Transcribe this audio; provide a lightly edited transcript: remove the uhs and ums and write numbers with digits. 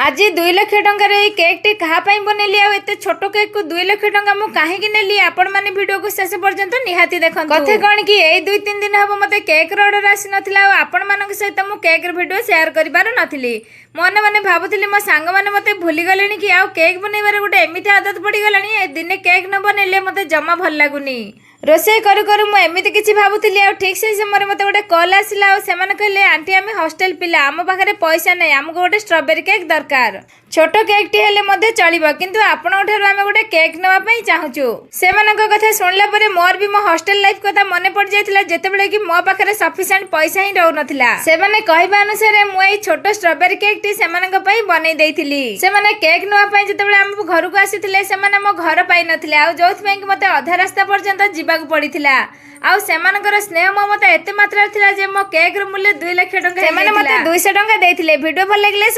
आज 2 lakh टंकार cake T कहा बनैली आते छोट केक को 2 लाख टंका मु कहीं नेली आपण माने वीडियो को शेष पर्यंत निहाती देखो कथे कौन कि यही 2-3 दिन हम मते केक ऑर्डर आसी नथिला आपण मानक सहित मु केक वीडियो शेयर करि पार नथिली मन माने भाबुथिली मो सांग माने मते भूली गलेनी कि आ केक बनैबार गोटे एमिति आदत पड़ी गलानी ए दिने केक न बनैले मते जमा भल लागुनी रोषे करू करू मु एमिति किछि भाबुथिली आ ठीक से समय मते गोटे कॉल आसिला आ सेमाने कहले आंटी आमे हॉस्टल पिला आम पाखरे पैसा नै हमको गोटे स्ट्रॉबेरी केक दरकार छोट केक टी हेले मध्ये चलिबो किंतु आपन उठारु आमे गोटे केक नवा पई चाहूचु सेमानक कथा सुनला परे मोर भी मो हॉस्टल लाइफ कथा मने पड़ जायतिला जेतेबेले कि मो पाखरे सफिशिएंट पैसा ही रहउ नथिला सेमाने कहबा अनुसार मु एई छोट स्ट्रॉबेरी केक टी सेमानक पई बनै देइथिली सेमाने केक नवा पई जेतेबेले हम घर को आसीथिले सेमाने मो घर पाई नथिले आ जोथ पई कि मते आधा रास्ता पर्यंत जिबा को पड़िथिला आउ सेमानकर स्नेह ममता एते मात्रा थिला जे मो केक रो मूल्य 2 लाख टंका सेमाने मते 200 टंका देइथिले वीडियो भल लागले